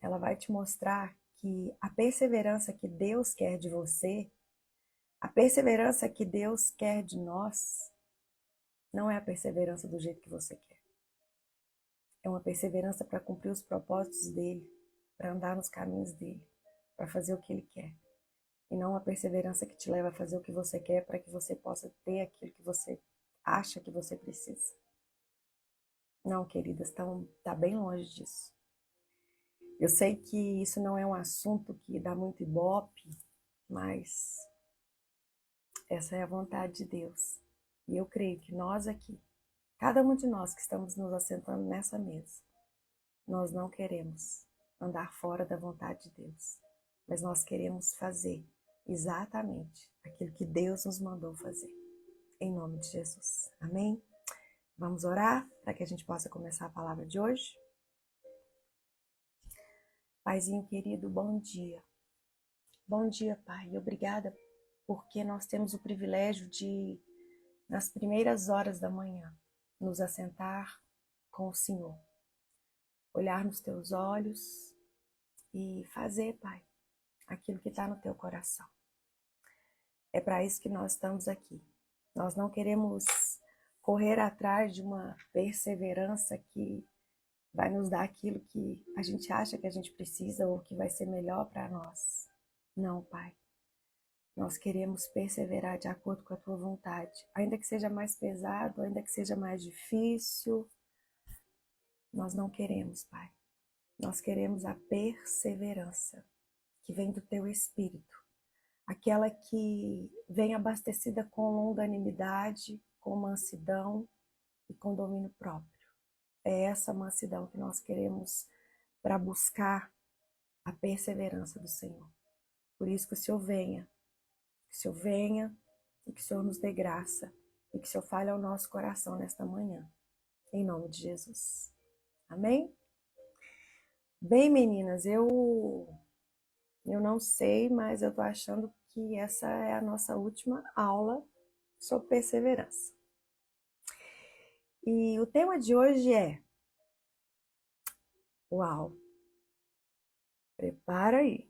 ela vai te mostrar que a perseverança que Deus quer de você, a perseverança que Deus quer de nós, não é a perseverança do jeito que você quer. É uma perseverança para cumprir os propósitos dele, para andar nos caminhos dele, para fazer o que ele quer. E não uma perseverança que te leva a fazer o que você quer para que você possa ter aquilo que você acha que você precisa. Não, queridas, tá bem longe disso. Eu sei que isso não é um assunto que dá muito ibope, mas essa é a vontade de Deus. E eu creio que nós aqui, cada um de nós que estamos nos assentando nessa mesa, nós não queremos andar fora da vontade de Deus, mas nós queremos fazer exatamente aquilo que Deus nos mandou fazer. Em nome de Jesus. Amém? Vamos orar para que a gente possa começar a palavra de hoje? Paizinho querido, bom dia. Bom dia, Pai. E obrigada porque nós temos o privilégio de, nas primeiras horas da manhã, nos assentar com o Senhor. Olhar nos teus olhos e fazer, Pai, aquilo que está no teu coração. É para isso que nós estamos aqui. Nós não queremos correr atrás de uma perseverança que vai nos dar aquilo que a gente acha que a gente precisa ou que vai ser melhor para nós. Não, Pai. Nós queremos perseverar de acordo com a tua vontade. Ainda que seja mais pesado, ainda que seja mais difícil, nós não queremos, Pai. Nós queremos a perseverança que vem do teu Espírito. Aquela que vem abastecida com longanimidade, com mansidão e com domínio próprio. É essa mansidão que nós queremos para buscar a perseverança do Senhor. Por isso que o Senhor venha, e que o Senhor nos dê graça e que o Senhor fale ao nosso coração nesta manhã. Em nome de Jesus. Amém? Bem, meninas, eu não sei, mas eu tô achando que essa é a nossa última aula sobre perseverança. E o tema de hoje é: uau, prepara aí,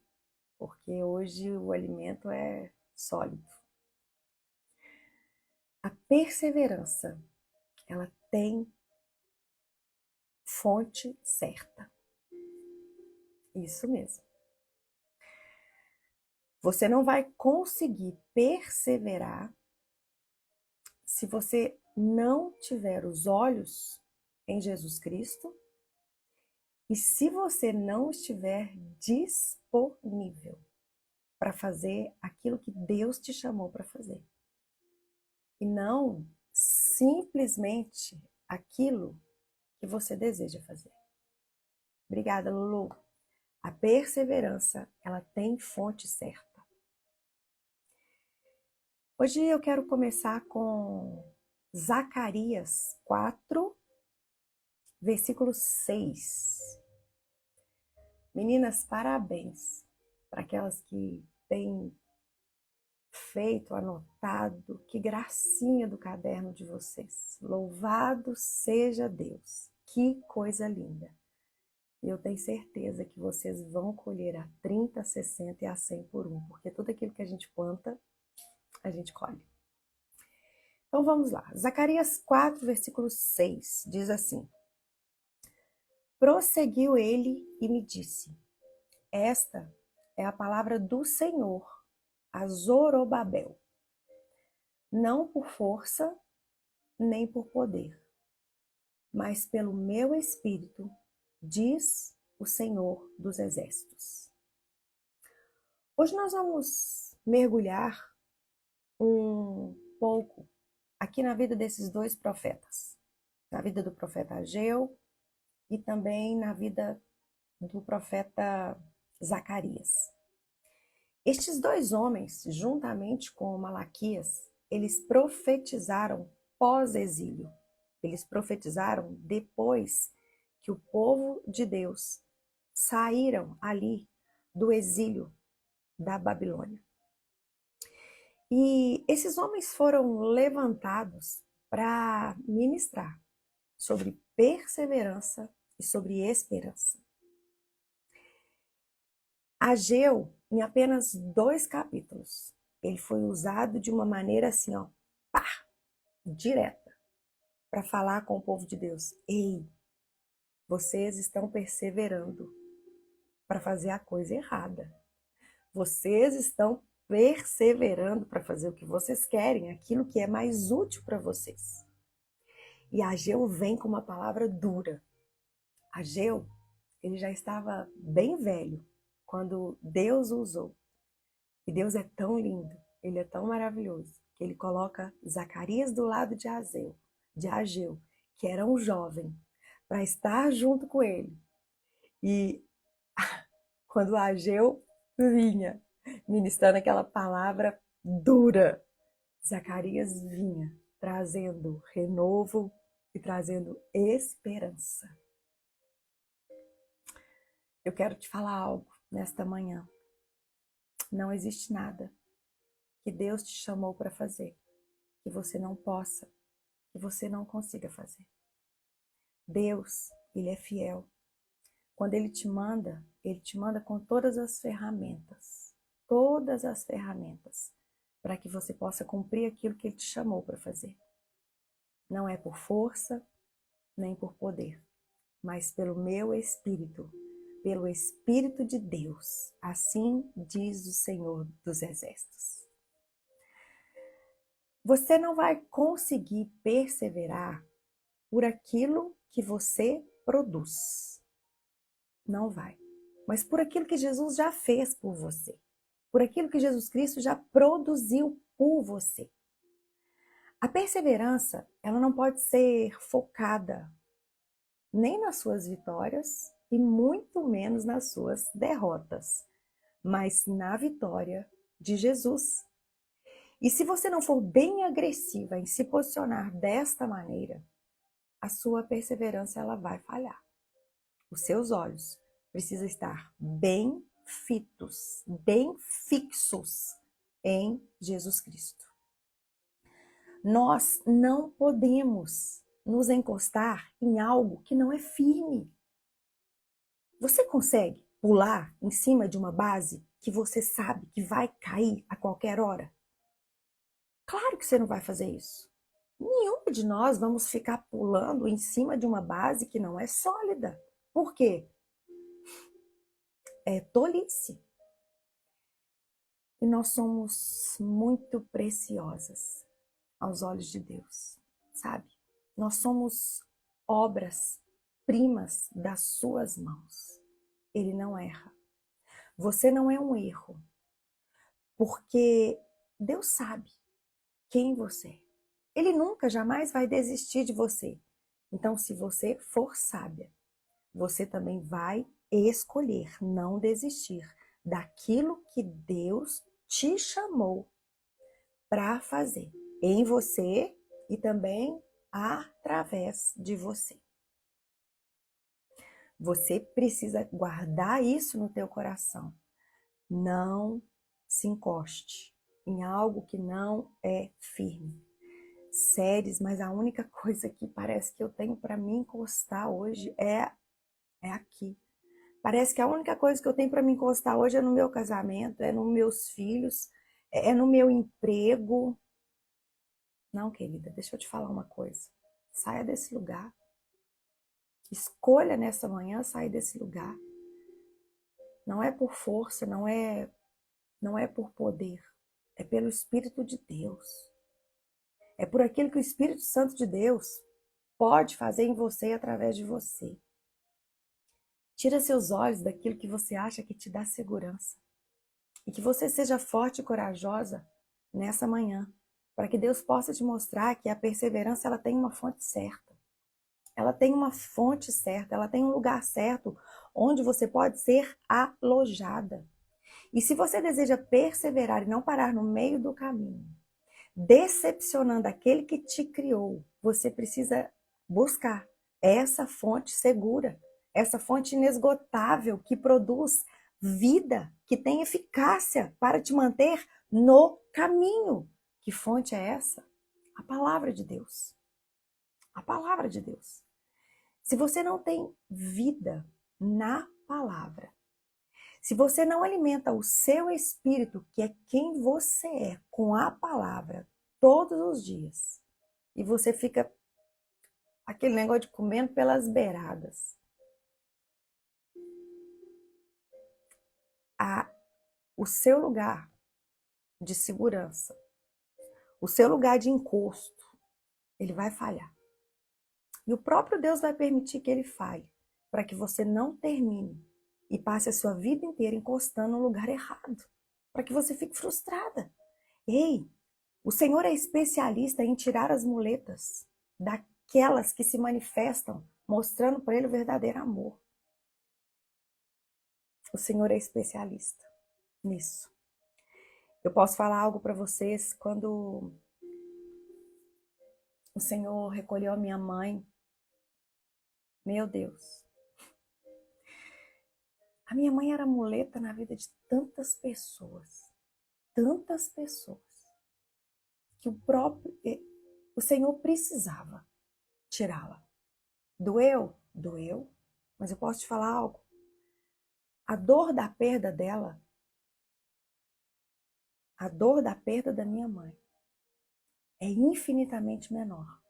porque hoje o alimento é sólido. A perseverança, ela tem fonte certa. Isso mesmo. Você não vai conseguir perseverar se você não tiver os olhos em Jesus Cristo e se você não estiver disponível para fazer aquilo que Deus te chamou para fazer. E não simplesmente aquilo que você deseja fazer. Obrigada, Lulu. A perseverança, ela tem fonte certa. Hoje eu quero começar com Zacarias 4, versículo 6. Meninas, parabéns para aquelas que têm feito, anotado, que gracinha do caderno de vocês. Louvado seja Deus. Que coisa linda. E eu tenho certeza que vocês vão colher a 30, 60 e a 100 por um, porque tudo aquilo que a gente planta, a gente colhe. Então vamos lá. Zacarias 4, versículo 6, diz assim: prosseguiu ele e me disse: esta é a palavra do Senhor a Zorobabel, não por força nem por poder, mas pelo meu espírito, diz o Senhor dos Exércitos. Hoje nós vamos mergulhar um pouco aqui na vida desses dois profetas, na vida do profeta Ageu e também na vida do profeta Zacarias. Estes dois homens, juntamente com Malaquias, eles profetizaram pós-exílio. Eles profetizaram depois que o povo de Deus saíram ali do exílio da Babilônia. E esses homens foram levantados para ministrar sobre perseverança e sobre esperança. Ageu, em apenas 2 capítulos, ele foi usado de uma maneira assim, ó, pá, direta, para falar com o povo de Deus. Ei, vocês estão perseverando para fazer a coisa errada. Vocês estão perseverando para fazer o que vocês querem, aquilo que é mais útil para vocês. E Ageu vem com uma palavra dura. Ageu, ele já estava bem velho quando Deus o usou. E Deus é tão lindo, ele é tão maravilhoso, que ele coloca Zacarias do lado de Ageu, que era um jovem, para estar junto com ele. E quando Ageu vinha ministrando aquela palavra dura, Zacarias vinha trazendo renovo e trazendo esperança. Eu quero te falar algo nesta manhã. Não existe nada que Deus te chamou para fazer que você não possa, que você não consiga fazer. Deus, ele é fiel. Quando ele te manda com todas as ferramentas para que você possa cumprir aquilo que ele te chamou para fazer. Não é por força, nem por poder, mas pelo meu espírito, pelo Espírito de Deus. Assim diz o Senhor dos Exércitos. Você não vai conseguir perseverar por aquilo que você produz. Não vai. Mas por aquilo que Jesus já fez por você. Por aquilo que Jesus Cristo já produziu por você. A perseverança, ela não pode ser focada nem nas suas vitórias e muito menos nas suas derrotas, mas na vitória de Jesus. E se você não for bem agressiva em se posicionar desta maneira, a sua perseverança ela vai falhar. Os seus olhos precisam estar bem fitos, bem fixos em Jesus Cristo. Nós não podemos nos encostar em algo que não é firme. Você consegue pular em cima de uma base que você sabe que vai cair a qualquer hora? Claro que você não vai fazer isso. Nenhum de nós vamos ficar pulando em cima de uma base que não é sólida. Por quê? É tolice. E nós somos muito preciosas aos olhos de Deus, sabe? Nós somos obras primas das suas mãos. Ele não erra. Você não é um erro, porque Deus sabe quem você é. Ele nunca, jamais vai desistir de você. Então, se você for sábia, você também vai escolher não desistir daquilo que Deus te chamou para fazer em você e também através de você. Você precisa guardar isso no teu coração. Não se encoste em algo que não é firme. Séries, mas a única coisa que parece que eu tenho para me encostar hoje é aqui. Parece que a única coisa que eu tenho para me encostar hoje é no meu casamento, é nos meus filhos, é no meu emprego. Não, querida, deixa eu te falar uma coisa. Saia desse lugar. Escolha nessa manhã sair desse lugar. Não é por força, não é por poder. É pelo Espírito de Deus. É por aquilo que o Espírito Santo de Deus pode fazer em você e através de você. Tira seus olhos daquilo que você acha que te dá segurança. E que você seja forte e corajosa nessa manhã, para que Deus possa te mostrar que a perseverança ela tem uma fonte certa. Ela tem uma fonte certa, ela tem um lugar certo onde você pode ser alojada. E se você deseja perseverar e não parar no meio do caminho, decepcionando aquele que te criou, você precisa buscar essa fonte segura, essa fonte inesgotável que produz vida, que tem eficácia para te manter no caminho. Que fonte é essa? A palavra de Deus. A palavra de Deus. Se você não tem vida na palavra, Se você não alimenta o seu espírito, que é quem você é, com a palavra todos os dias, e você fica aquele negócio de comendo pelas beiradas, o seu lugar de segurança, o seu lugar de encosto, ele vai falhar. E o próprio Deus vai permitir que ele falhe, para que você não termine e passe a sua vida inteira encostando no lugar errado, para que você fique frustrada. Ei, o Senhor é especialista em tirar as muletas daquelas que se manifestam, mostrando para ele o verdadeiro amor. O Senhor é especialista nisso. Eu posso falar algo para vocês. Quando o Senhor recolheu a minha mãe, meu Deus, a minha mãe era muleta na vida de tantas pessoas, que o Senhor precisava tirá-la. Doeu? Doeu. Mas eu posso te falar algo? A dor da perda dela, a dor da perda da minha mãe, é infinitamente menor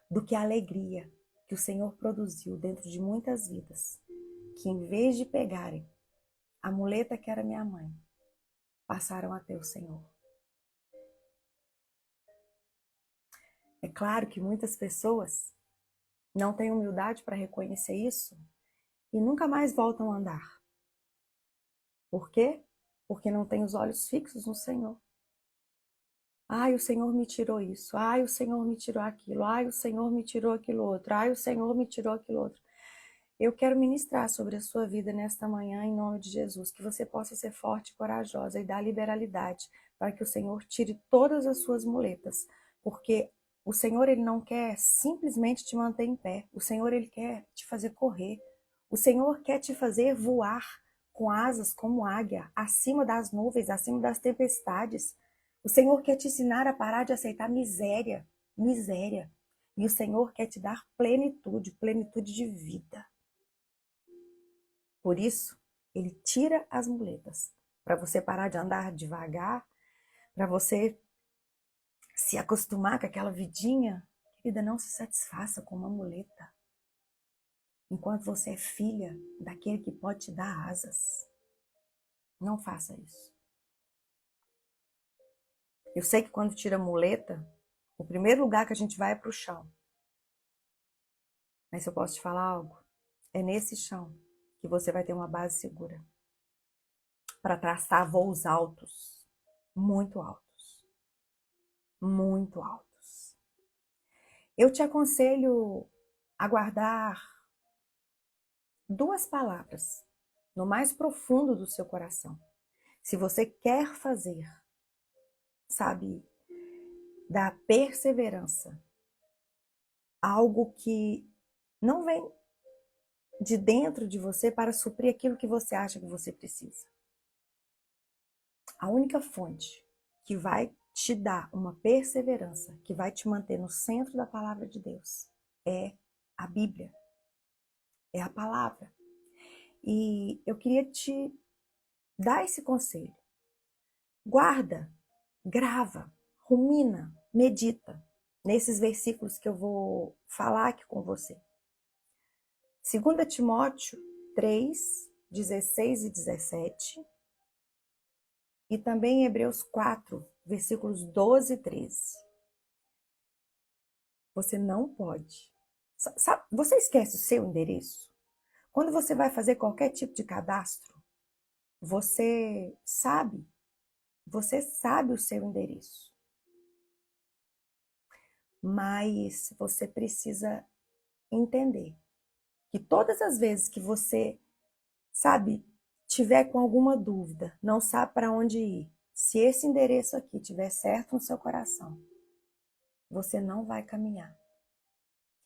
do que a alegria que o Senhor produziu dentro de muitas vidas, que em vez de pegarem a muleta que era minha mãe, passaram a ter o Senhor. É claro que muitas pessoas não têm humildade para reconhecer isso e nunca mais voltam a andar. Por quê? Porque não têm os olhos fixos no Senhor. Ai, o Senhor me tirou isso. Ai, o Senhor me tirou aquilo. Ai, o Senhor me tirou aquilo outro. Ai, o Senhor me tirou aquilo outro. Eu quero ministrar sobre a sua vida nesta manhã, em nome de Jesus, que você possa ser forte e corajosa e dar liberalidade para que o Senhor tire todas as suas muletas, porque o Senhor, ele não quer simplesmente te manter em pé. O Senhor, ele quer te fazer correr. O Senhor quer te fazer voar com asas como águia, acima das nuvens, acima das tempestades. O Senhor quer te ensinar a parar de aceitar miséria. E o Senhor quer te dar plenitude de vida. Por isso, ele tira as muletas, para você parar de andar devagar, para você se acostumar com aquela vidinha. Querida, não se satisfaça com uma muleta, enquanto você é filha daquele que pode te dar asas. Não faça isso. Eu sei que quando tira a muleta, o primeiro lugar que a gente vai é para o chão. Mas se eu posso te falar algo, é nesse chão que você vai ter uma base segura para traçar voos altos, muito altos, muito altos. Eu te aconselho a guardar 2 palavras no mais profundo do seu coração. Se você quer fazer, sabe, da perseverança algo que não vem de dentro de você para suprir aquilo que você acha que você precisa. A única fonte que vai te dar uma perseverança, que vai te manter no centro da palavra de Deus, é a Bíblia, é a palavra. E eu queria te dar esse conselho. Guarda, grava, rumina, medita nesses versículos que eu vou falar aqui com você. 2 Timóteo 3, 16 e 17. E também em Hebreus 4, versículos 12 e 13. Você não pode. Sabe, você esquece o seu endereço? Quando você vai fazer qualquer tipo de cadastro, você sabe o seu endereço. Mas você precisa entender que todas as vezes que você, sabe, tiver com alguma dúvida, não sabe para onde ir, se esse endereço aqui estiver certo no seu coração, você não vai caminhar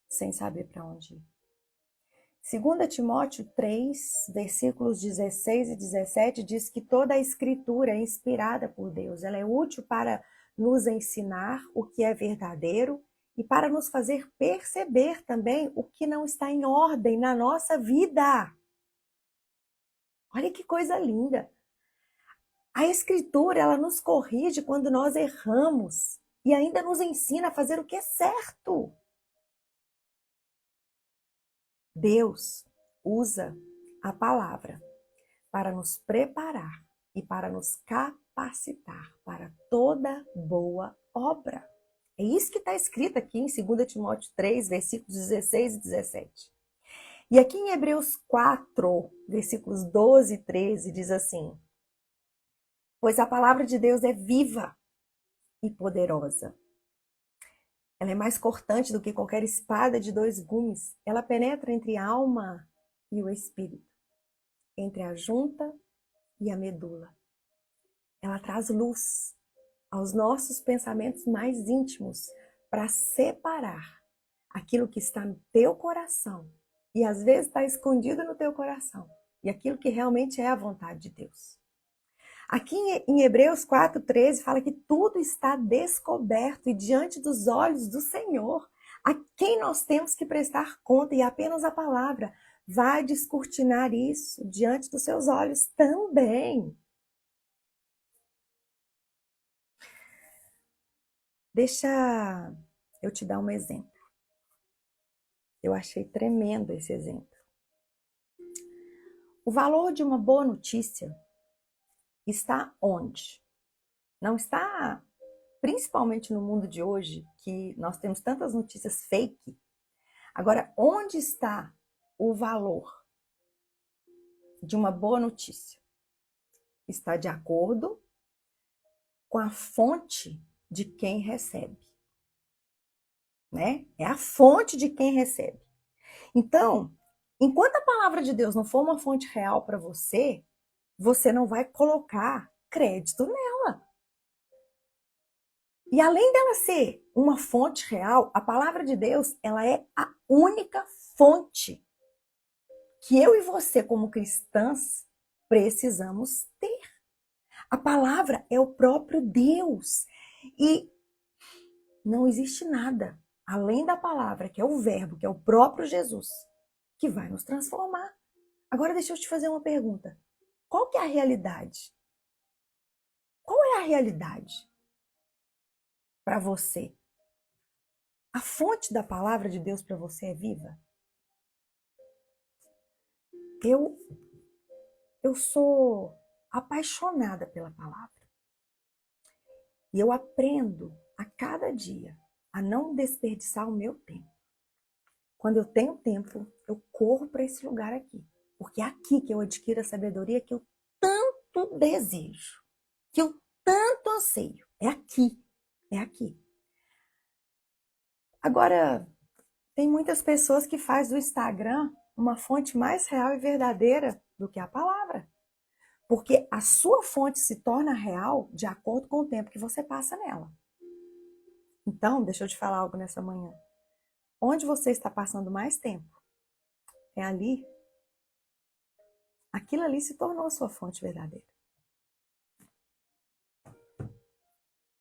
sem saber para onde ir. 2 Timóteo 3, versículos 16 e 17 diz que toda a escritura é inspirada por Deus. Ela é útil para nos ensinar o que é verdadeiro e para nos fazer perceber também o que não está em ordem na nossa vida. Olha que coisa linda. A Escritura, ela nos corrige quando nós erramos e ainda nos ensina a fazer o que é certo. Deus usa a palavra para nos preparar e para nos capacitar para toda boa obra. É isso que está escrito aqui em 2 Timóteo 3, versículos 16 e 17. E aqui em Hebreus 4, versículos 12 e 13, diz assim: pois a palavra de Deus é viva e poderosa. Ela é mais cortante do que qualquer espada de 2 gumes. Ela penetra entre a alma e o espírito, entre a junta e a medula. Ela traz luz aos nossos pensamentos mais íntimos para separar aquilo que está no teu coração e às vezes está escondido no teu coração e aquilo que realmente é a vontade de Deus. Aqui em Hebreus 4:13 fala que tudo está descoberto e diante dos olhos do Senhor, a quem nós temos que prestar conta, e apenas a palavra vai descortinar isso diante dos seus olhos também. Deixa eu te dar um exemplo. Eu achei tremendo esse exemplo. O valor de uma boa notícia está onde? Não está, principalmente no mundo de hoje, que nós temos tantas notícias fake. Agora, onde está o valor de uma boa notícia? Está de acordo com a fonte de quem recebe, né? É a fonte de quem recebe. Então, enquanto a palavra de Deus não for uma fonte real para você, você não vai colocar crédito nela. E além dela ser uma fonte real, a palavra de Deus, ela é a única fonte que eu e você, como cristãs, precisamos ter. A palavra é o próprio Deus. E não existe nada além da palavra, que é o verbo, que é o próprio Jesus, que vai nos transformar. Agora deixa eu te fazer uma pergunta. Qual que é a realidade? Qual é a realidade para você? A fonte da palavra de Deus para você é viva? Eu sou apaixonada pela palavra. E eu aprendo a cada dia a não desperdiçar o meu tempo. Quando eu tenho tempo, eu corro para esse lugar aqui. Porque é aqui que eu adquiro a sabedoria que eu tanto desejo, que eu tanto anseio. É aqui, é aqui. Agora, tem muitas pessoas que fazem do Instagram uma fonte mais real e verdadeira do que a palavra. Porque a sua fonte se torna real de acordo com o tempo que você passa nela. Então, deixa eu te falar algo nessa manhã. Onde você está passando mais tempo? É ali. Aquilo ali se tornou a sua fonte verdadeira.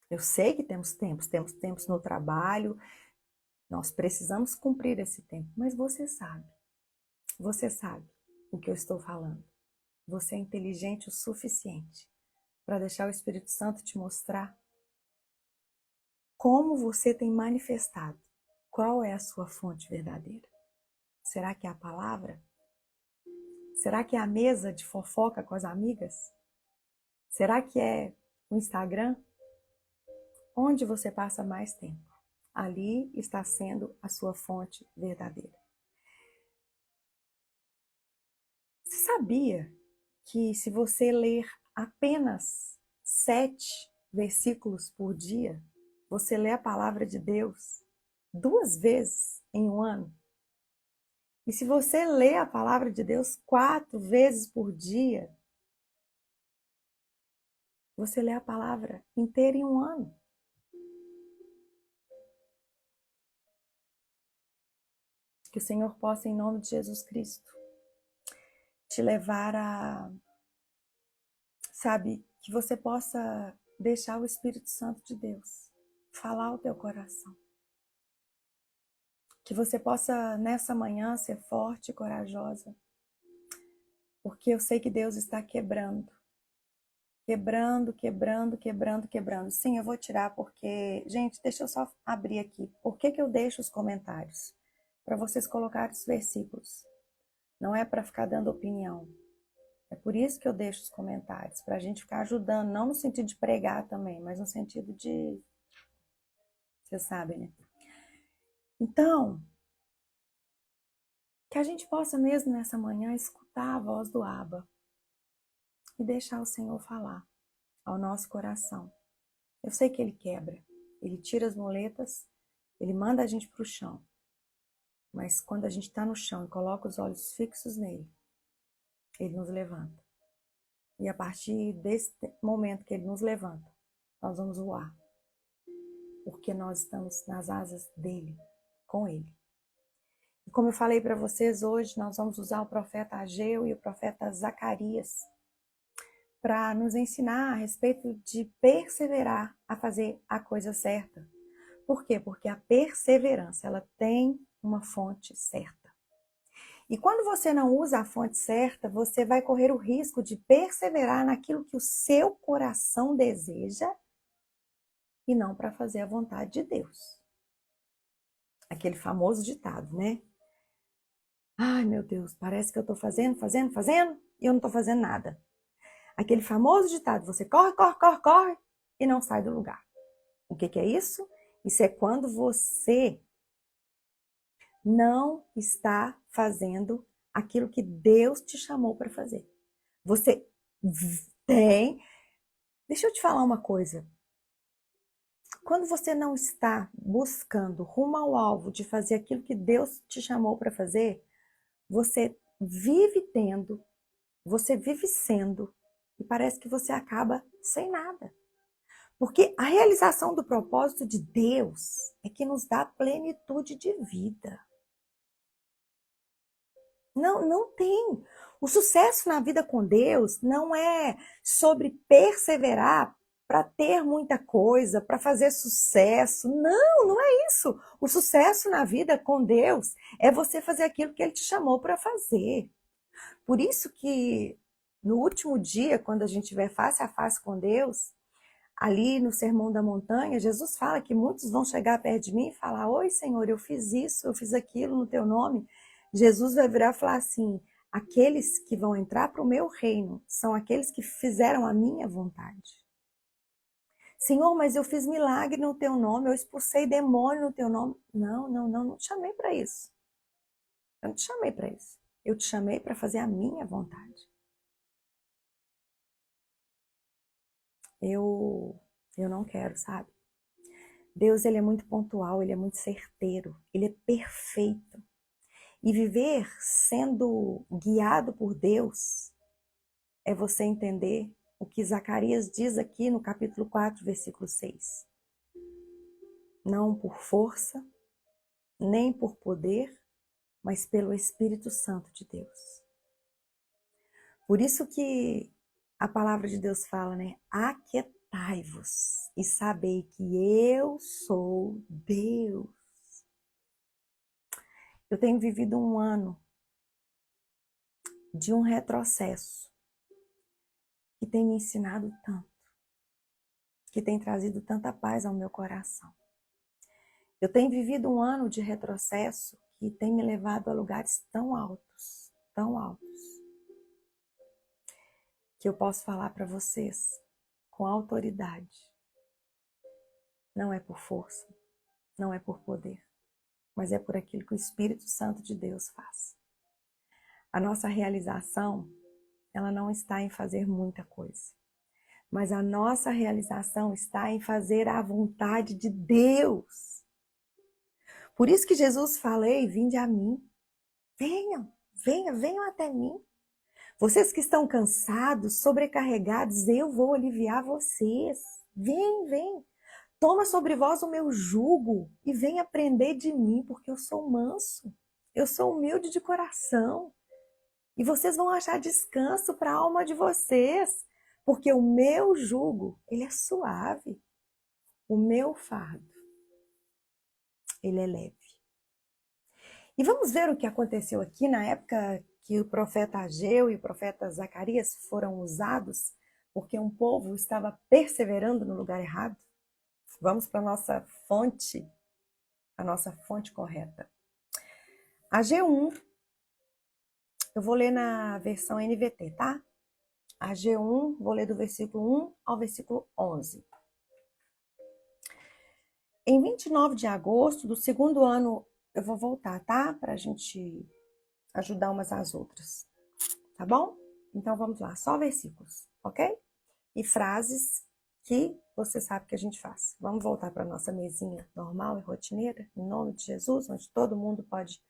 Eu sei que temos tempos no trabalho, nós precisamos cumprir esse tempo, mas você sabe o que eu estou falando. Você é inteligente o suficiente para deixar o Espírito Santo te mostrar como você tem manifestado, qual é a sua fonte verdadeira. Será que é a palavra? Será que é a mesa de fofoca com as amigas? Será que é o Instagram? Onde você passa mais tempo? Ali está sendo a sua fonte verdadeira. Você sabia que se você ler apenas 7 versículos por dia, você lê a palavra de Deus 2 vezes em um ano? E se você lê a palavra de Deus 4 vezes por dia, você lê a palavra inteira em um ano. Que o Senhor possa, em nome de Jesus Cristo, te levar a, sabe, que você possa deixar o Espírito Santo de Deus falar ao teu coração. Que você possa, nessa manhã, ser forte e corajosa Porque eu sei que Deus está quebrando. Quebrando, quebrando, quebrando, quebrando. Sim, eu vou tirar porque... Gente, deixa eu só abrir aqui. Por que que eu deixo os comentários? Para vocês colocarem os versículos. Não é para ficar dando opinião. É por isso que eu deixo os comentários. Para a gente ficar ajudando. Não no sentido de pregar também, mas no sentido de... Vocês sabem, né? Então, que a gente possa mesmo nessa manhã escutar a voz do Abba e deixar o Senhor falar ao nosso coração. Eu sei que Ele quebra, Ele tira as muletas, Ele manda a gente para o chão. Mas quando a gente está no chão e coloca os olhos fixos nele, Ele nos levanta. E a partir desse momento que Ele nos levanta, nós vamos voar. Porque nós estamos nas asas dele, com Ele. E como eu falei para vocês hoje, nós vamos usar o profeta Ageu e o profeta Zacarias para nos ensinar a respeito de perseverar a fazer a coisa certa. Por quê? Porque a perseverança, ela tem uma fonte certa. E quando você não usa a fonte certa, você vai correr o risco de perseverar naquilo que o seu coração deseja e não para fazer a vontade de Deus. Aquele famoso ditado, né? Ai, meu Deus, parece que eu estou fazendo e eu não estou fazendo nada. Aquele famoso ditado, você corre, corre, corre, corre e não sai do lugar. O que é isso? Isso é quando você não está fazendo aquilo que Deus te chamou para fazer. Você tem... Deixa eu te falar uma coisa. Quando você não está buscando rumo ao alvo de fazer aquilo que Deus te chamou para fazer, você vive tendo, você vive sendo, e parece que você acaba sem nada. Porque a realização do propósito de Deus é que nos dá plenitude de vida. Não tem. O sucesso na vida com Deus não é sobre perseverar para ter muita coisa, para fazer sucesso. Não é isso. O sucesso na vida com Deus é você fazer aquilo que Ele te chamou para fazer. Por isso que no último dia, quando a gente estiver face a face com Deus, ali no Sermão da Montanha, Jesus fala que muitos vão chegar perto de mim e falar: oi, Senhor, eu fiz isso, eu fiz aquilo no teu nome. Jesus vai virar e falar assim: aqueles que vão entrar para o meu reino são aqueles que fizeram a minha vontade. Senhor, mas eu fiz milagre no teu nome, eu expulsei demônio no teu nome. Não te chamei para isso. Eu não te chamei para isso. Eu te chamei para fazer a minha vontade. Eu não quero, sabe? Deus, ele é muito pontual, ele é muito certeiro, ele é perfeito. E viver sendo guiado por Deus é você entender o que Zacarias diz aqui no capítulo 4, versículo 6. Não por força, nem por poder, mas pelo Espírito Santo de Deus. Por isso que a palavra de Deus fala, né? Aquietai-vos e sabei que eu sou Deus. Eu tenho vivido um ano de um retrocesso que tem me ensinado tanto, que tem trazido tanta paz ao meu coração. Eu tenho vivido um ano de retrocesso que tem me levado a lugares tão altos, que eu posso falar para vocês com autoridade. Não é por força, não é por poder, mas é por aquilo que o Espírito Santo de Deus faz. A nossa realização, ela não está em fazer muita coisa, mas a nossa realização está em fazer a vontade de Deus. Por isso que Jesus fala: ei, vinde a mim. Venham até mim. Vocês que estão cansados, sobrecarregados, eu vou aliviar vocês. Vem. Toma sobre vós o meu jugo e vem aprender de mim, porque eu sou manso. Eu sou humilde de coração. E vocês vão achar descanso para a alma de vocês, porque o meu jugo, ele é suave. O meu fardo, ele é leve. E vamos ver o que aconteceu aqui na época que o profeta Ageu e o profeta Zacarias foram usados porque um povo estava perseverando no lugar errado? Vamos para a nossa fonte correta. Ageu 1, eu vou ler na versão NVT, tá? Ageu 1, vou ler do versículo 1 ao versículo 11. Em 29 de agosto do segundo ano, eu vou voltar, tá? Para a gente ajudar umas às outras, tá bom? Então vamos lá, só versículos, ok? E frases que você sabe que a gente faz. Vamos voltar para nossa mesinha normal e rotineira, em nome de Jesus, onde todo mundo pode.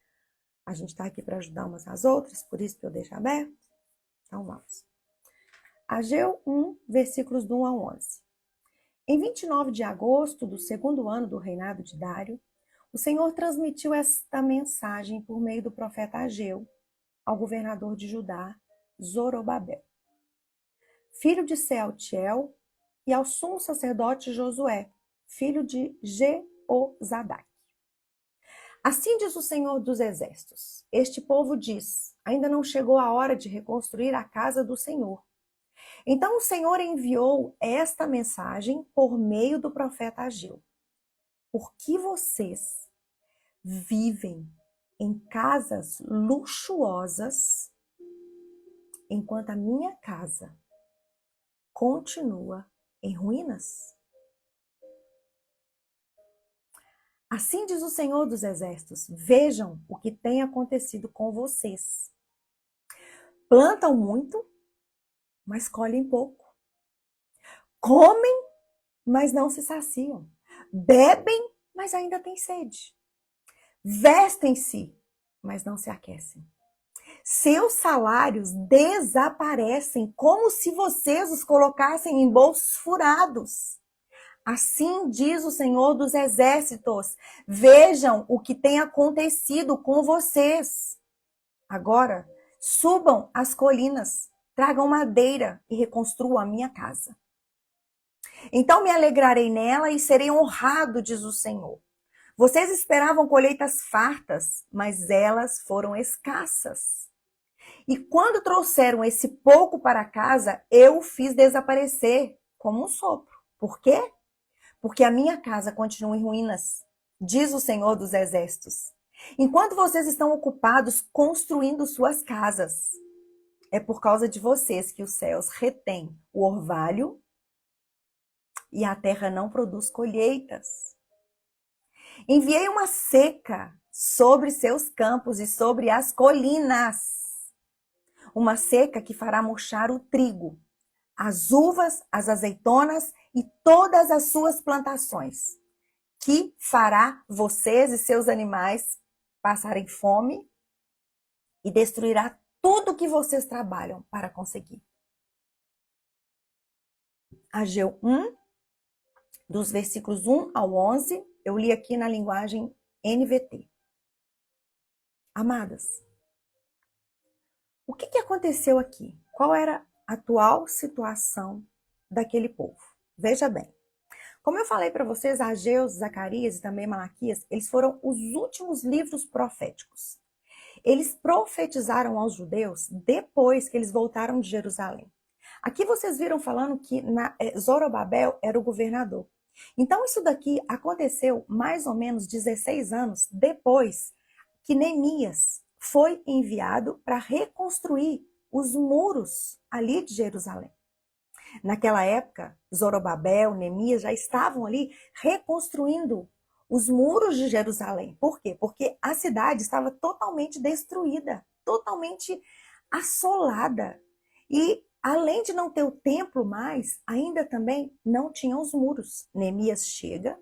A gente está aqui para ajudar umas às outras, por isso que eu deixo aberto. Então vamos. Ageu 1, versículos do 1 ao 11. Em 29 de agosto do segundo ano do reinado de Dário, o Senhor transmitiu esta mensagem por meio do profeta Ageu ao governador de Judá, Zorobabel, filho de Sealtiel, e ao sumo sacerdote Josué, filho de Jeozadak. Assim diz o Senhor dos Exércitos: este povo diz, ainda não chegou a hora de reconstruir a casa do Senhor. Então o Senhor enviou esta mensagem por meio do profeta Ageu. Porque vocês vivem em casas luxuosas, enquanto a minha casa continua em ruínas? Assim diz o Senhor dos Exércitos: vejam o que tem acontecido com vocês. Plantam muito, mas colhem pouco. Comem, mas não se saciam. Bebem, mas ainda têm sede. Vestem-se, mas não se aquecem. Seus salários desaparecem como se vocês os colocassem em bolsos furados. Assim diz o Senhor dos Exércitos: vejam o que tem acontecido com vocês. Agora, subam as colinas, tragam madeira e reconstruam a minha casa. Então me alegrarei nela e serei honrado, diz o Senhor. Vocês esperavam colheitas fartas, mas elas foram escassas. E quando trouxeram esse pouco para casa, eu o fiz desaparecer como um sopro. Por quê? Porque a minha casa continua em ruínas, diz o Senhor dos Exércitos. Enquanto vocês estão ocupados construindo suas casas, é por causa de vocês que os céus retêm o orvalho e a terra não produz colheitas. Enviei uma seca sobre seus campos e sobre as colinas. Uma seca que fará murchar o trigo, as uvas, as azeitonas e todas as suas plantações, que fará vocês e seus animais passarem fome e destruirá tudo que vocês trabalham para conseguir. Ageu 1, dos versículos 1 ao 11, eu li aqui na linguagem NVT. Amadas, o que aconteceu aqui? Qual era a atual situação daquele povo? Veja bem. Como eu falei para vocês, Ageu, Zacarias e também Malaquias, eles foram os últimos livros proféticos. Eles profetizaram aos judeus depois que eles voltaram de Jerusalém. Aqui vocês viram falando que Zorobabel era o governador. Então isso daqui aconteceu mais ou menos 16 anos depois que Neemias foi enviado para reconstruir os muros ali de Jerusalém. Naquela época, Zorobabel, Neemias já estavam ali reconstruindo os muros de Jerusalém. Por quê? Porque a cidade estava totalmente destruída, totalmente assolada. E além de não ter o templo mais, ainda também não tinha os muros. Neemias chega,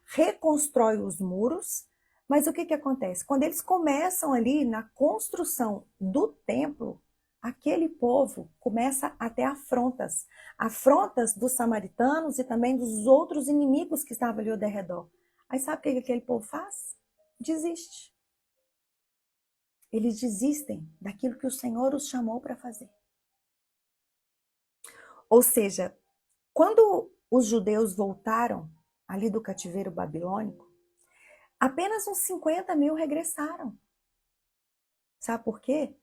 reconstrói os muros, mas o que acontece? Quando eles começam ali na construção do templo, aquele povo começa a ter afrontas. Afrontas dos samaritanos e também dos outros inimigos que estavam ali ao redor. Aí sabe o que aquele povo faz? Desiste. Eles desistem daquilo que o Senhor os chamou para fazer. Ou seja, quando os judeus voltaram ali do cativeiro babilônico, apenas uns 50 mil regressaram. Sabe por quê?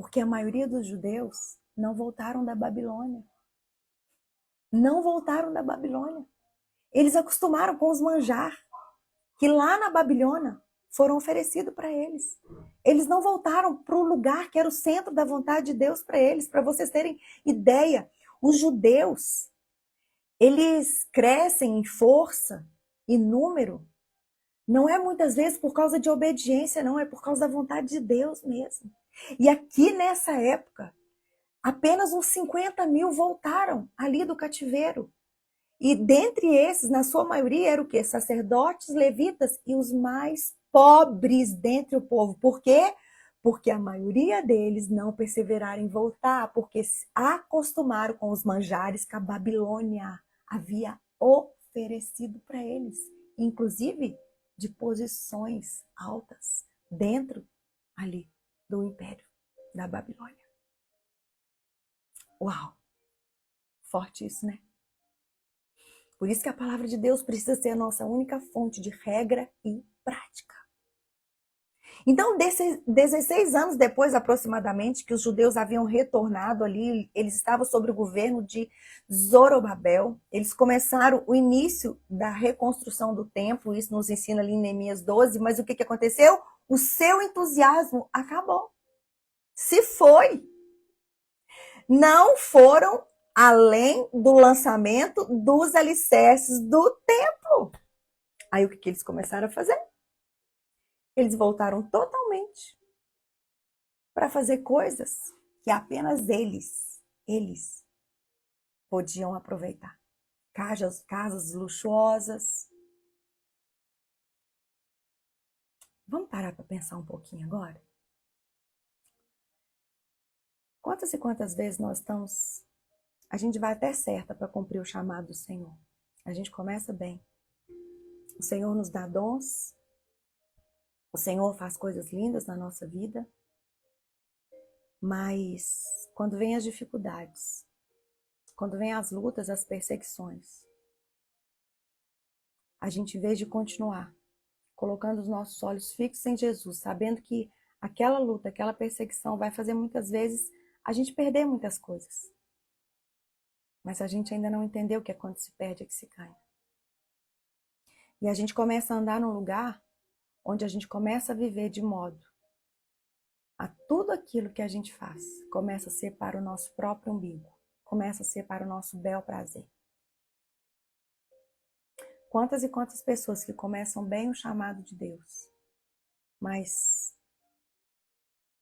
Porque a maioria dos judeus não voltaram da Babilônia. Não voltaram da Babilônia. Eles acostumaram com os manjar que lá na Babilônia foram oferecidos para eles. Eles não voltaram para o lugar que era o centro da vontade de Deus para eles. Para vocês terem ideia, os judeus, eles crescem em força e número. Não é muitas vezes por causa de obediência, não. É por causa da vontade de Deus mesmo. E aqui nessa época, apenas uns 50 mil voltaram ali do cativeiro. E dentre esses, na sua maioria, eram o quê? Sacerdotes, levitas e os mais pobres dentre o povo. Por quê? Porque a maioria deles não perseveraram em voltar, porque se acostumaram com os manjares que a Babilônia havia oferecido para eles, inclusive de posições altas dentro ali do império da Babilônia. Uau! Forte isso, né? Por isso que a palavra de Deus precisa ser a nossa única fonte de regra e prática. Então, 16 anos depois, aproximadamente, que os judeus haviam retornado ali, eles estavam sob o governo de Zorobabel. Eles começaram o início da reconstrução do templo, isso nos ensina ali em Neemias 12, mas o que aconteceu? O seu entusiasmo acabou. Se foi. Não foram além do lançamento dos alicerces do templo. Aí o que eles começaram a fazer? Eles voltaram totalmente para fazer coisas que apenas eles podiam aproveitar. Casas luxuosas. Vamos parar para pensar um pouquinho agora? Quantas e quantas vezes nós estamos... A gente vai até certa para cumprir o chamado do Senhor. A gente começa bem. O Senhor nos dá dons. O Senhor faz coisas lindas na nossa vida. Mas quando vem as dificuldades, quando vem as lutas, as perseguições, a gente, em vez de continuar colocando os nossos olhos fixos em Jesus, sabendo que aquela luta, aquela perseguição vai fazer muitas vezes a gente perder muitas coisas. Mas a gente ainda não entendeu que é quando se perde é que se ganha. E a gente começa a andar num lugar onde a gente começa a viver de modo a tudo aquilo que a gente faz começa a ser para o nosso próprio umbigo, começa a ser para o nosso bel prazer. Quantas e quantas pessoas que começam bem o chamado de Deus, mas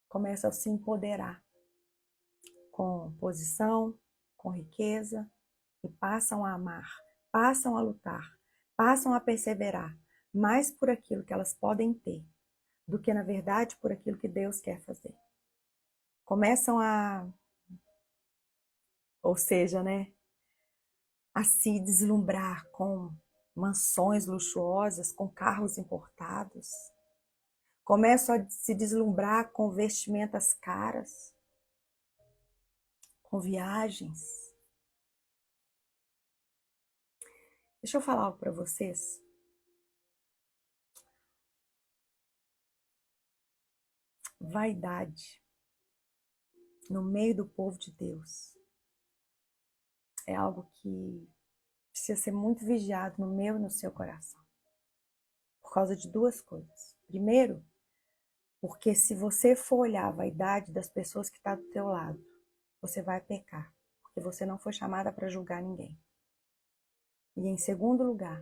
começam a se empoderar com posição, com riqueza, e passam a amar, passam a lutar, passam a perseverar mais por aquilo que elas podem ter do que, na verdade, por aquilo que Deus quer fazer. Começam ou seja, né, a se deslumbrar com mansões luxuosas, com carros importados. Começam a se deslumbrar com vestimentas caras, com viagens. Deixa eu falar algo para vocês. Vaidade no meio do povo de Deus é algo que precisa ser muito vigiado no meu e no seu coração. Por causa de duas coisas. Primeiro, porque se você for olhar a vaidade das pessoas que estão do teu lado, você vai pecar. Porque você não foi chamada para julgar ninguém. E em segundo lugar,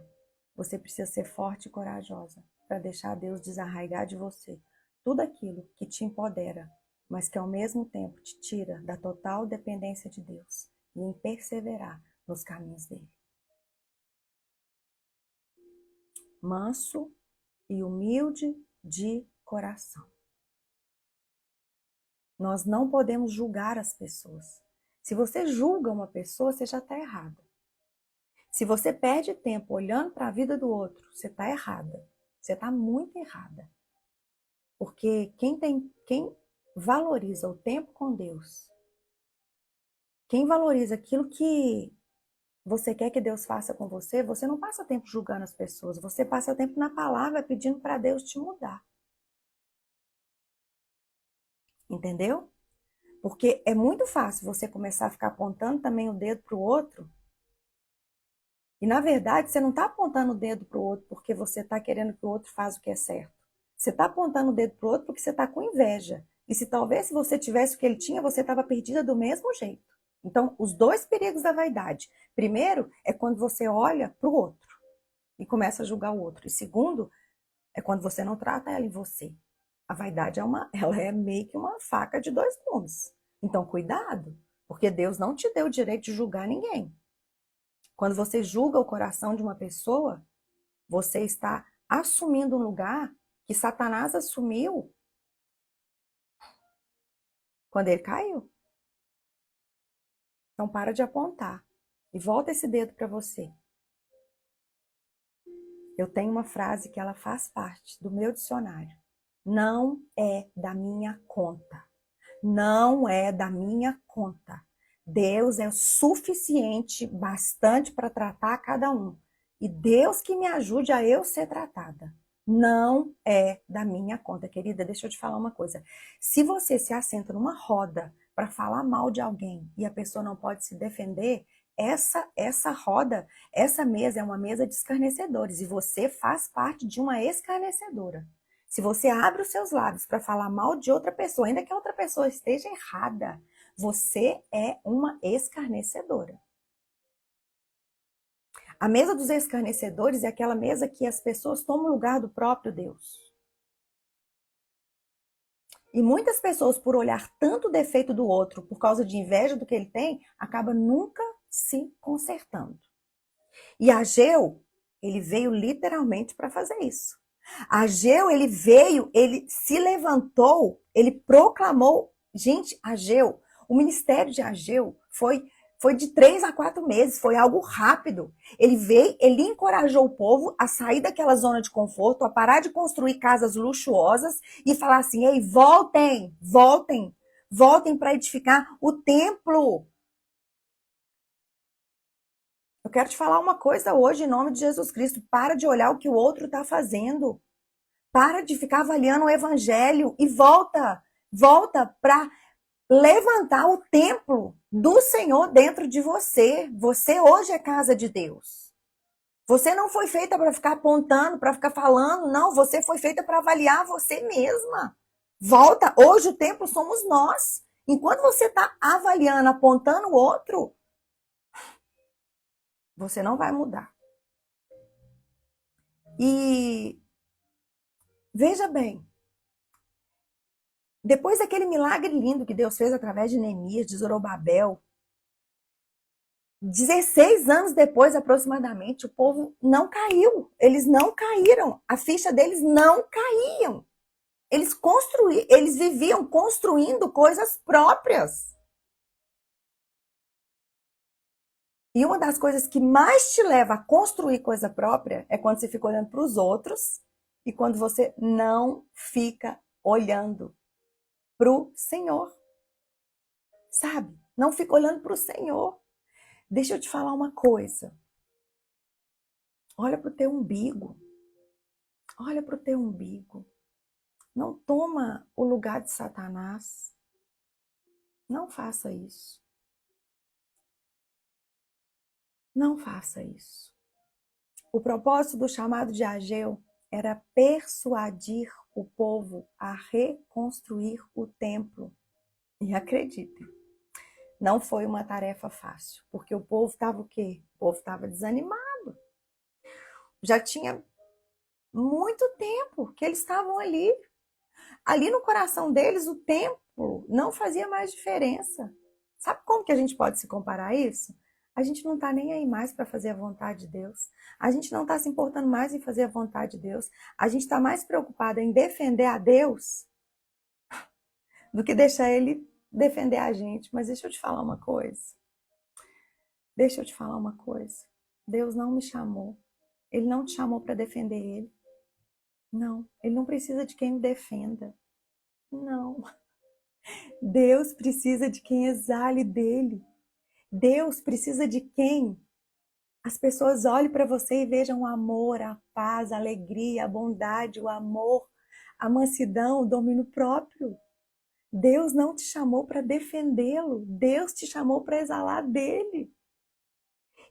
você precisa ser forte e corajosa para deixar Deus desarraigar de você tudo aquilo que te empodera, mas que ao mesmo tempo te tira da total dependência de Deus e em perseverar nos caminhos dele. Manso e humilde de coração. Nós não podemos julgar as pessoas. Se você julga uma pessoa, você já está errada. Se você perde tempo olhando para a vida do outro, você está errada. Você está muito errada. Porque quem valoriza o tempo com Deus, quem valoriza aquilo que você quer que Deus faça com você, você não passa tempo julgando as pessoas, você passa tempo na palavra pedindo para Deus te mudar. Entendeu? Porque é muito fácil você começar a ficar apontando também o dedo para o outro. E, na verdade, você não está apontando o dedo para o outro porque você está querendo que o outro faça o que é certo. Você está apontando o dedo para o outro porque você está com inveja. E se você tivesse o que ele tinha, você estava perdida do mesmo jeito. Então, os dois perigos da vaidade. Primeiro, é quando você olha para o outro e começa a julgar o outro. E segundo, é quando você não trata ela em você. A vaidade ela é meio que uma faca de dois gumes. Então, cuidado, porque Deus não te deu o direito de julgar ninguém. Quando você julga o coração de uma pessoa, você está assumindo um lugar que Satanás assumiu quando ele caiu. Então, para de apontar e volta esse dedo para você. Eu tenho uma frase que ela faz parte do meu dicionário. Não é da minha conta. Não é da minha conta. Deus é o suficiente, bastante para tratar cada um. E Deus que me ajude a eu ser tratada. Não é da minha conta, querida. Deixa eu te falar uma coisa. Se você se assenta numa roda para falar mal de alguém e a pessoa não pode se defender, essa roda, essa mesa é uma mesa de escarnecedores e você faz parte de uma escarnecedora. Se você abre os seus lábios para falar mal de outra pessoa, ainda que a outra pessoa esteja errada, você é uma escarnecedora. A mesa dos escarnecedores é aquela mesa que as pessoas tomam o lugar do próprio Deus. E muitas pessoas, por olhar tanto o defeito do outro, por causa de inveja do que ele tem, acabam nunca se consertando. E Ageu, ele veio literalmente para fazer isso. Ageu, ele veio, ele se levantou, ele proclamou. Gente, Ageu, o ministério de Ageu foi de 3 a 4 meses, foi algo rápido. Ele veio, ele encorajou o povo a sair daquela zona de conforto, a parar de construir casas luxuosas e falar assim: ei, voltem, voltem, voltem para edificar o templo. Eu quero te falar uma coisa hoje, em nome de Jesus Cristo. Para de olhar o que o outro está fazendo. Para de ficar avaliando o evangelho e volta para levantar o templo do Senhor dentro de você. Você hoje é casa de Deus. Você não foi feita para ficar apontando, para ficar falando, não. Você foi feita para avaliar você mesma. Volta. Hoje o templo somos nós. Enquanto você está avaliando, apontando o outro, você não vai mudar. E veja bem, depois daquele milagre lindo que Deus fez através de Neemias, de Zorobabel, 16 anos depois, aproximadamente, o povo não caiu. Eles não caíram. A ficha deles não caíam. Eles viviam construindo coisas próprias. E uma das coisas que mais te leva a construir coisa própria é quando você fica olhando para os outros e quando você não fica olhando para o Senhor. Sabe? Não fica olhando para o Senhor. Deixa eu te falar uma coisa. Olha para o teu umbigo. Olha para o teu umbigo. Não toma o lugar de Satanás. Não faça isso. Não faça isso. O propósito do chamado de Ageu era persuadir o povo a reconstruir o templo. E acreditem, não foi uma tarefa fácil, porque o povo estava o quê? O povo estava desanimado. Já tinha muito tempo que eles estavam ali. Ali no coração deles, o templo não fazia mais diferença. Sabe como que a gente pode se comparar a isso? A gente não está nem aí mais para fazer a vontade de Deus. A gente não está se importando mais em fazer a vontade de Deus. A gente está mais preocupado em defender a Deus do que deixar Ele defender a gente. Mas deixa eu te falar uma coisa. Deixa eu te falar uma coisa. Deus não me chamou. Ele não te chamou para defender Ele. Não, Ele não precisa de quem o defenda. Não. Deus precisa de quem exale dele. Deus precisa de quem as pessoas olhem para você e vejam o amor, a paz, a alegria, a bondade, o amor, a mansidão, o domínio próprio. Deus não te chamou para defendê-lo. Deus te chamou para exalar dele.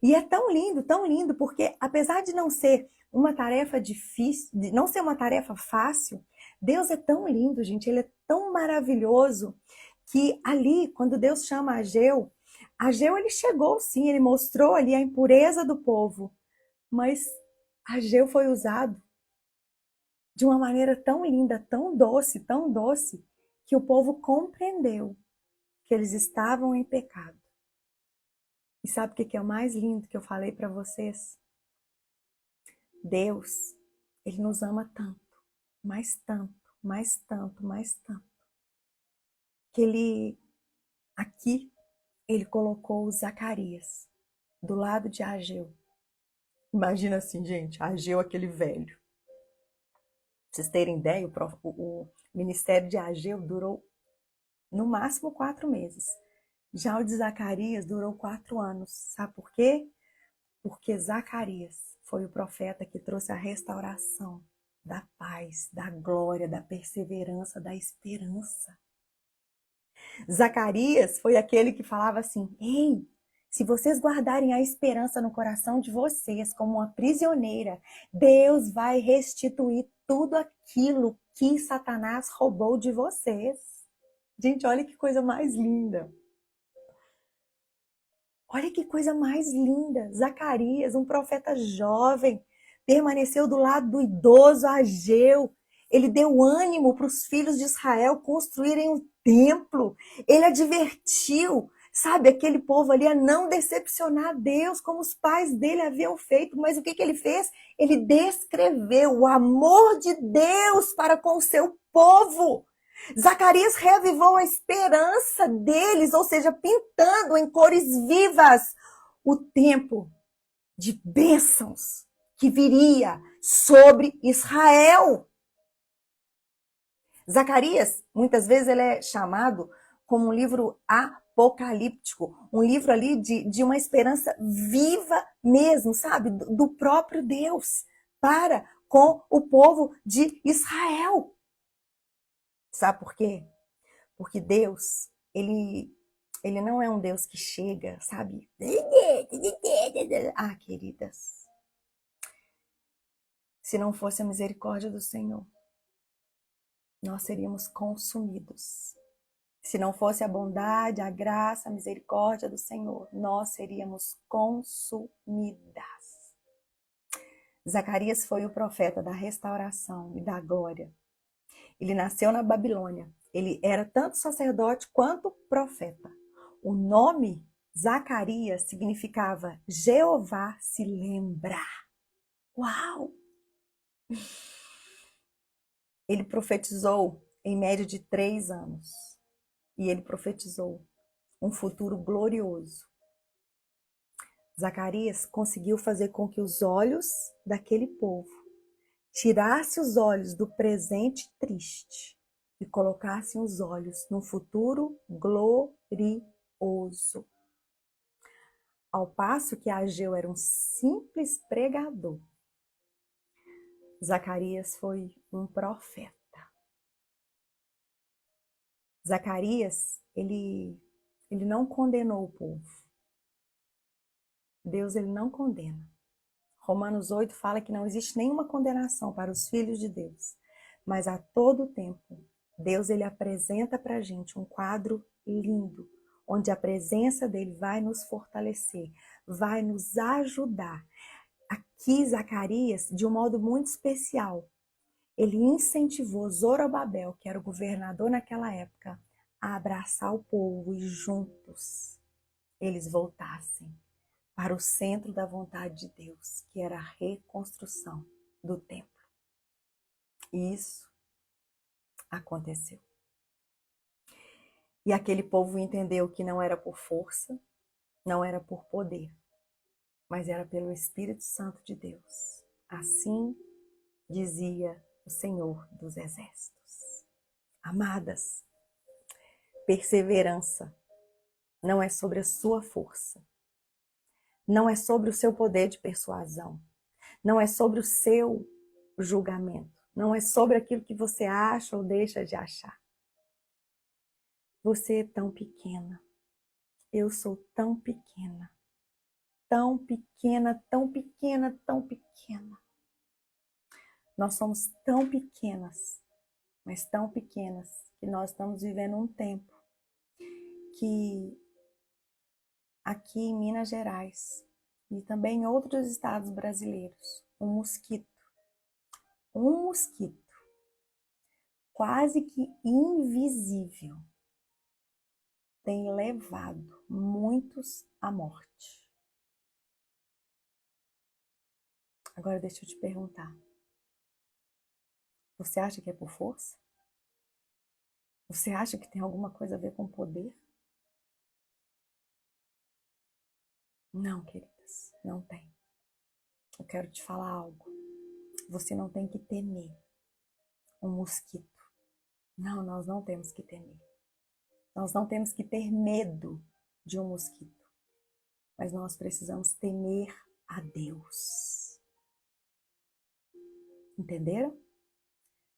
E é tão lindo, porque apesar de não ser uma tarefa difícil, de não ser uma tarefa fácil, Deus é tão lindo, gente, ele é tão maravilhoso, que ali, quando Deus chama Ageu ele chegou sim, ele mostrou ali a impureza do povo, mas Ageu foi usado de uma maneira tão linda, tão doce, que o povo compreendeu que eles estavam em pecado. E sabe o que é o mais lindo que eu falei para vocês? Deus, ele nos ama tanto, mais tanto, mais tanto, mais tanto, que ele, aqui, ele colocou Zacarias do lado de Ageu. Imagina assim, gente, Ageu, aquele velho. Pra vocês terem ideia, o ministério de Ageu durou no máximo 4 meses. Já o de Zacarias durou 4 anos. Sabe por quê? Porque Zacarias foi o profeta que trouxe a restauração da paz, da glória, da perseverança, da esperança. Zacarias foi aquele que falava assim: ei, se vocês guardarem a esperança no coração de vocês como uma prisioneira, Deus vai restituir tudo aquilo que Satanás roubou de vocês. Gente, olha que coisa mais linda. Olha que coisa mais linda. Zacarias, um profeta jovem, permaneceu do lado do idoso Ageu. Ele deu ânimo para os filhos de Israel construírem um templo. Ele advertiu, sabe, aquele povo ali a não decepcionar Deus como os pais dele haviam feito. Mas o que ele fez? Ele descreveu o amor de Deus para com o seu povo. Zacarias reavivou a esperança deles, ou seja, pintando em cores vivas o tempo de bênçãos que viria sobre Israel. Zacarias, muitas vezes ele é chamado como um livro apocalíptico, um livro ali de uma esperança viva mesmo, sabe? Do próprio Deus para com o povo de Israel. Sabe por quê? Porque Deus, ele não é um Deus que chega, sabe? Ah, queridas, se não fosse a misericórdia do Senhor, nós seríamos consumidos. Se não fosse a bondade, a graça, a misericórdia do Senhor, nós seríamos consumidas. Zacarias foi o profeta da restauração e da glória. Ele nasceu na Babilônia. Ele era tanto sacerdote quanto profeta. O nome Zacarias significava Jeová se lembra. Uau! Ele profetizou em média de 3 anos. E ele profetizou um futuro glorioso. Zacarias conseguiu fazer com que os olhos daquele povo tirasse os olhos do presente triste e colocassem os olhos no futuro glorioso. Ao passo que Ageu era um simples pregador, Zacarias foi um profeta. Zacarias, ele não condenou o povo. Deus, ele não condena. Romanos 8 fala que não existe nenhuma condenação para os filhos de Deus. Mas a todo tempo, Deus, ele apresenta para a gente um quadro lindo, onde a presença dele vai nos fortalecer, vai nos ajudar. Aqui, Zacarias, de um modo muito especial, ele incentivou Zorobabel, que era o governador naquela época, a abraçar o povo e juntos eles voltassem para o centro da vontade de Deus, que era a reconstrução do templo. E isso aconteceu. E aquele povo entendeu que não era por força, não era por poder, mas era pelo Espírito Santo de Deus. Assim dizia o Senhor dos Exércitos. Amadas, perseverança não é sobre a sua força, não é sobre o seu poder de persuasão, não é sobre o seu julgamento, não é sobre aquilo que você acha ou deixa de achar. Você é tão pequena. Eu sou tão pequena. Tão pequena, tão pequena, tão pequena. Nós somos tão pequenas, mas tão pequenas, que nós estamos vivendo um tempo que aqui em Minas Gerais e também em outros estados brasileiros, um mosquito quase que invisível tem levado muitos à morte. Agora deixa eu te perguntar. Você acha que é por força? Você acha que tem alguma coisa a ver com poder? Não, queridas, não tem. Eu quero te falar algo. Você não tem que temer um mosquito. Não, nós não temos que temer. Nós não temos que ter medo de um mosquito. Mas nós precisamos temer a Deus. Entenderam?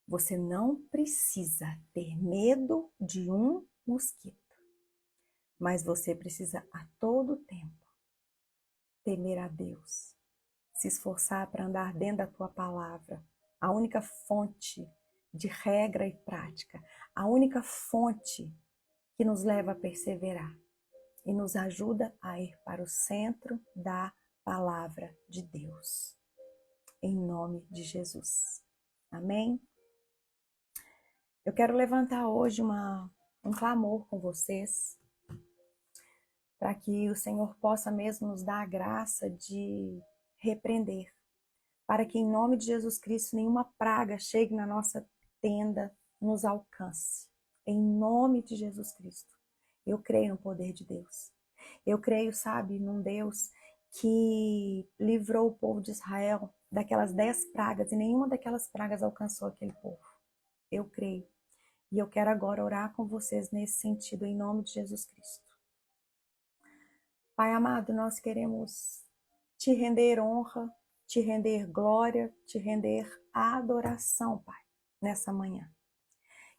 Você não precisa ter medo de um mosquito. Mas você precisa a todo tempo temer a Deus. Se esforçar para andar dentro da tua palavra. A única fonte de regra e prática. A única fonte que nos leva a perseverar. E nos ajuda a ir para o centro da palavra de Deus. Em nome de Jesus. Amém? Eu quero levantar hoje um clamor com vocês. Para que o Senhor possa mesmo nos dar a graça de repreender. Para que em nome de Jesus Cristo nenhuma praga chegue na nossa tenda, nos alcance. Em nome de Jesus Cristo. Eu creio no poder de Deus. Eu creio, sabe, num Deus que livrou o povo de Israel daquelas 10 pragas e nenhuma daquelas pragas alcançou aquele povo. Eu creio. E eu quero agora orar com vocês nesse sentido, em nome de Jesus Cristo. Pai amado, nós queremos te render honra, te render glória, te render adoração, Pai, nessa manhã.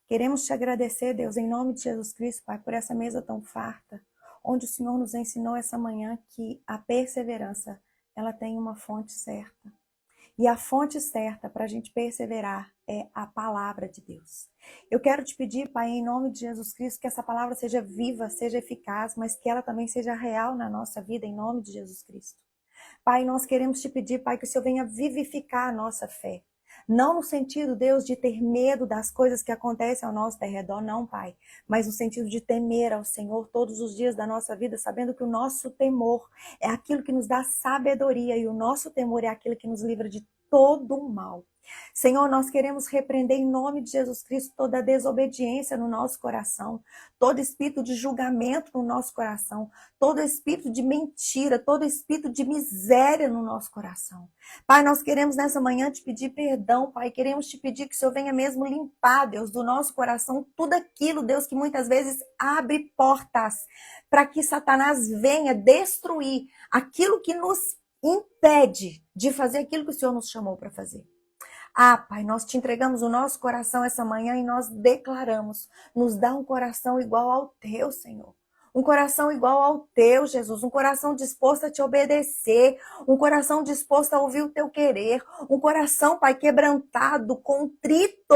Queremos te agradecer, Deus, em nome de Jesus Cristo, Pai, por essa mesa tão farta, onde o Senhor nos ensinou essa manhã que a perseverança, ela tem uma fonte certa. E a fonte certa para a gente perseverar é a palavra de Deus. Eu quero te pedir, Pai, em nome de Jesus Cristo, que essa palavra seja viva, seja eficaz, mas que ela também seja real na nossa vida, em nome de Jesus Cristo. Pai, nós queremos te pedir, Pai, que o Senhor venha vivificar a nossa fé. Não no sentido, Deus, de ter medo das coisas que acontecem ao nosso redor, não, Pai. Mas no sentido de temer ao Senhor todos os dias da nossa vida, sabendo que o nosso temor é aquilo que nos dá sabedoria e o nosso temor é aquilo que nos livra de todo o mal. Senhor, nós queremos repreender em nome de Jesus Cristo toda desobediência no nosso coração, todo espírito de julgamento no nosso coração, todo espírito de mentira, todo espírito de miséria no nosso coração. Pai, nós queremos nessa manhã te pedir perdão, Pai, queremos te pedir que o Senhor venha mesmo limpar, Deus, do nosso coração, tudo aquilo, Deus, que muitas vezes abre portas para que Satanás venha destruir aquilo que nos impede de fazer aquilo que o Senhor nos chamou para fazer. Ah, Pai, nós te entregamos o nosso coração essa manhã e nós declaramos, nos dá um coração igual ao teu, Senhor. Um coração igual ao teu, Jesus. Um coração disposto a te obedecer. Um coração disposto a ouvir o teu querer. Um coração, Pai, quebrantado, contrito.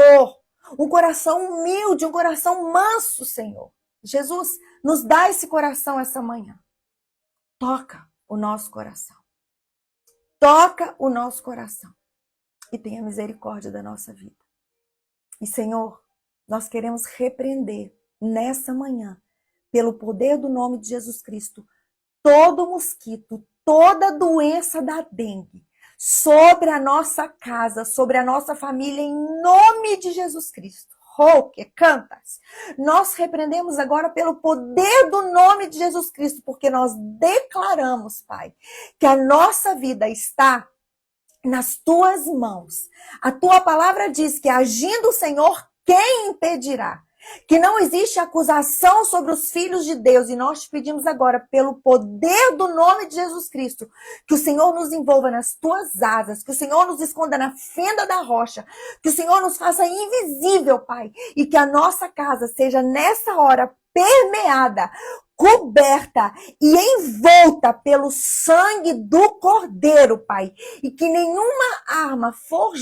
Um coração humilde, um coração manso, Senhor. Jesus, nos dá esse coração essa manhã. Toca o nosso coração. Toca o nosso coração. E tenha misericórdia da nossa vida. E, Senhor, nós queremos repreender nessa manhã, pelo poder do nome de Jesus Cristo, todo mosquito, toda doença da dengue, sobre a nossa casa, sobre a nossa família, em nome de Jesus Cristo. Oh, que cantas! Nós repreendemos agora pelo poder do nome de Jesus Cristo, porque nós declaramos, Pai, que a nossa vida está nas tuas mãos. A tua palavra diz que agindo o Senhor, quem impedirá? que não existe acusação sobre os filhos de Deus, e nós te pedimos agora, pelo poder do nome de Jesus Cristo, que o Senhor nos envolva nas tuas asas, que o Senhor nos esconda na fenda da rocha, que o Senhor nos faça invisível, Pai, e que a nossa casa seja nessa hora permeada, coberta e envolta pelo sangue do Cordeiro, Pai, e que nenhuma arma forjada